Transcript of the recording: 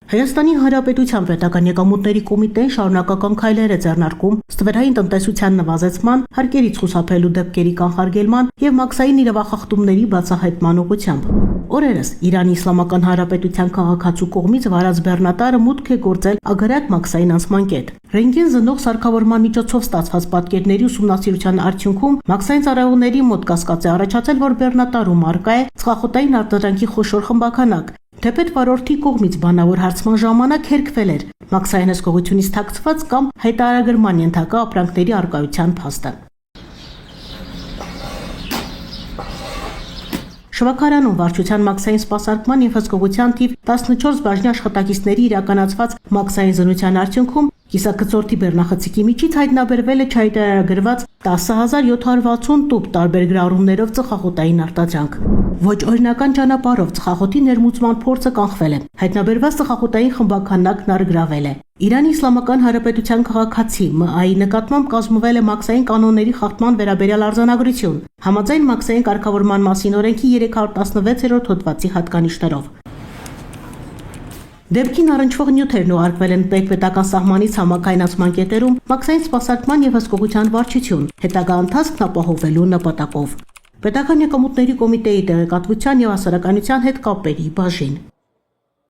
Հայաստանի Հանրապետության պետական եկամուտների կոմիտեն շարունակական քայլեր է ձեռնարկում ստվերային տնտեսության նվազեցման, հարկերից խուսափելու դեպքերի կանխարգելման եւ մաքսային իրավախախտումների բացահայտման ուղղությամբ։ Օրերս Իրանի Իսլամական Հանրապետության քաղաքացու կողմից վարած բեռնատարը մուտք է գործել ագրատ մաքսային անցման կետ։ Ռենտգեն զննող սարքավորման միջոցով ստացված պատկերների ուսումնասիրության արդյունքում մաքսային ծառայողների մոտ կասկած է առաջացել, որ բեռնատարում առկա է ծխախոտային արտադրանքի խոշոր խմբաքանակ։ Թեպետ վարորդի կողմից բանավոր հարցման ժամանակ հերքվել էր մաքսային հսկողությունից թաքցված կամ հայտարարագրման ենթակա ապրանքների առկայության փաստը։ Շվաքարանում վարչության մաքսային սպասարկման եւ հսկողության թիվ 14 բաժնի աշխատակիցների իրականացված մաքսային զննության արդյունքում կիսակցորդի բեռնախցիկի միջից հայտնաբերվել է չհայտարարագրված 10,760 տուփ տարբեր գրառումներով ծխախոտային արտադրանք։ Ոչ օրինական ճանապարհով ծխախոտի ներմուծման փորձը կանխվել է։ Հայտնաբերված ծխախոտային խմբաքանակն առգրավել է։ Իրանի Իսլամական Հանրապետության քաղաքացի ՄԱ-ի նկատմամբ կազմվել է մաքսային կանոնների խախտման վերաբերյալ արձանագրություն, համաձայն մաքսային կարգավորման մասին օրենքի 316-րդ հոդվածի հատկանիշներով։ Դեպքին առնչվող նյութերն ուղարկվել են պետական սահմանից համակայնացման կետերում մաքսային սպասարկման եւ հսկողության վարչություն, հետագա ընթացքն ապահովելու նպատակով։ Պետական եկամուտների կոմիտեի տեղեկատվության եւ հասարակայնության հետ կապերի բաժին։